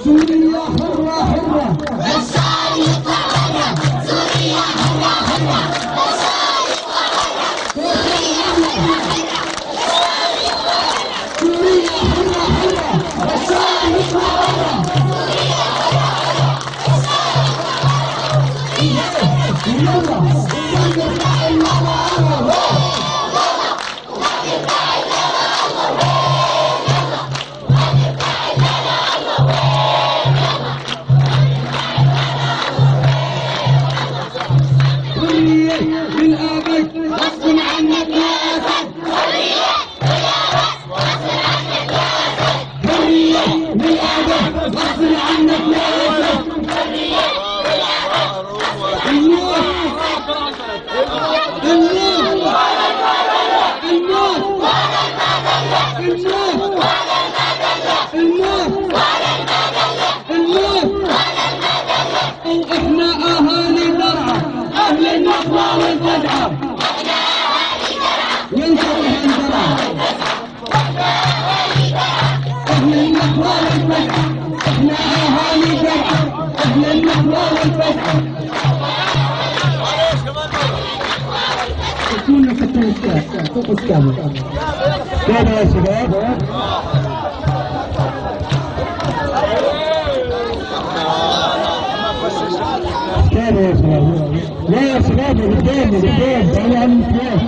سوريا حرة حرة بشار يطلع برا سوريا حرة حرة بشار يطلع برا سوريا حرة حرة بشار يطلع برا سوريا حرة حرة بشار يطلع برا سوريا حرة حرة بشار يطلع برا من أبد غصب عنك يا أسد حرية يا بس غصب عنك يا أسد حرية من أبد غصب عنك يا أسد حرية يا بس الموت الموت الموت الموت الموت احنا اهالي درعا اهل النخوة والفجعة ينتبه من درعا اهل النخوة والفجعة احنا اهالي درعا اهل النخوة والفجعة كنا فتن الساعة فوق السامة كيف يا شباب؟ كيف يا شباب؟ لا يا شباب قدام قدام تعالوا على المكان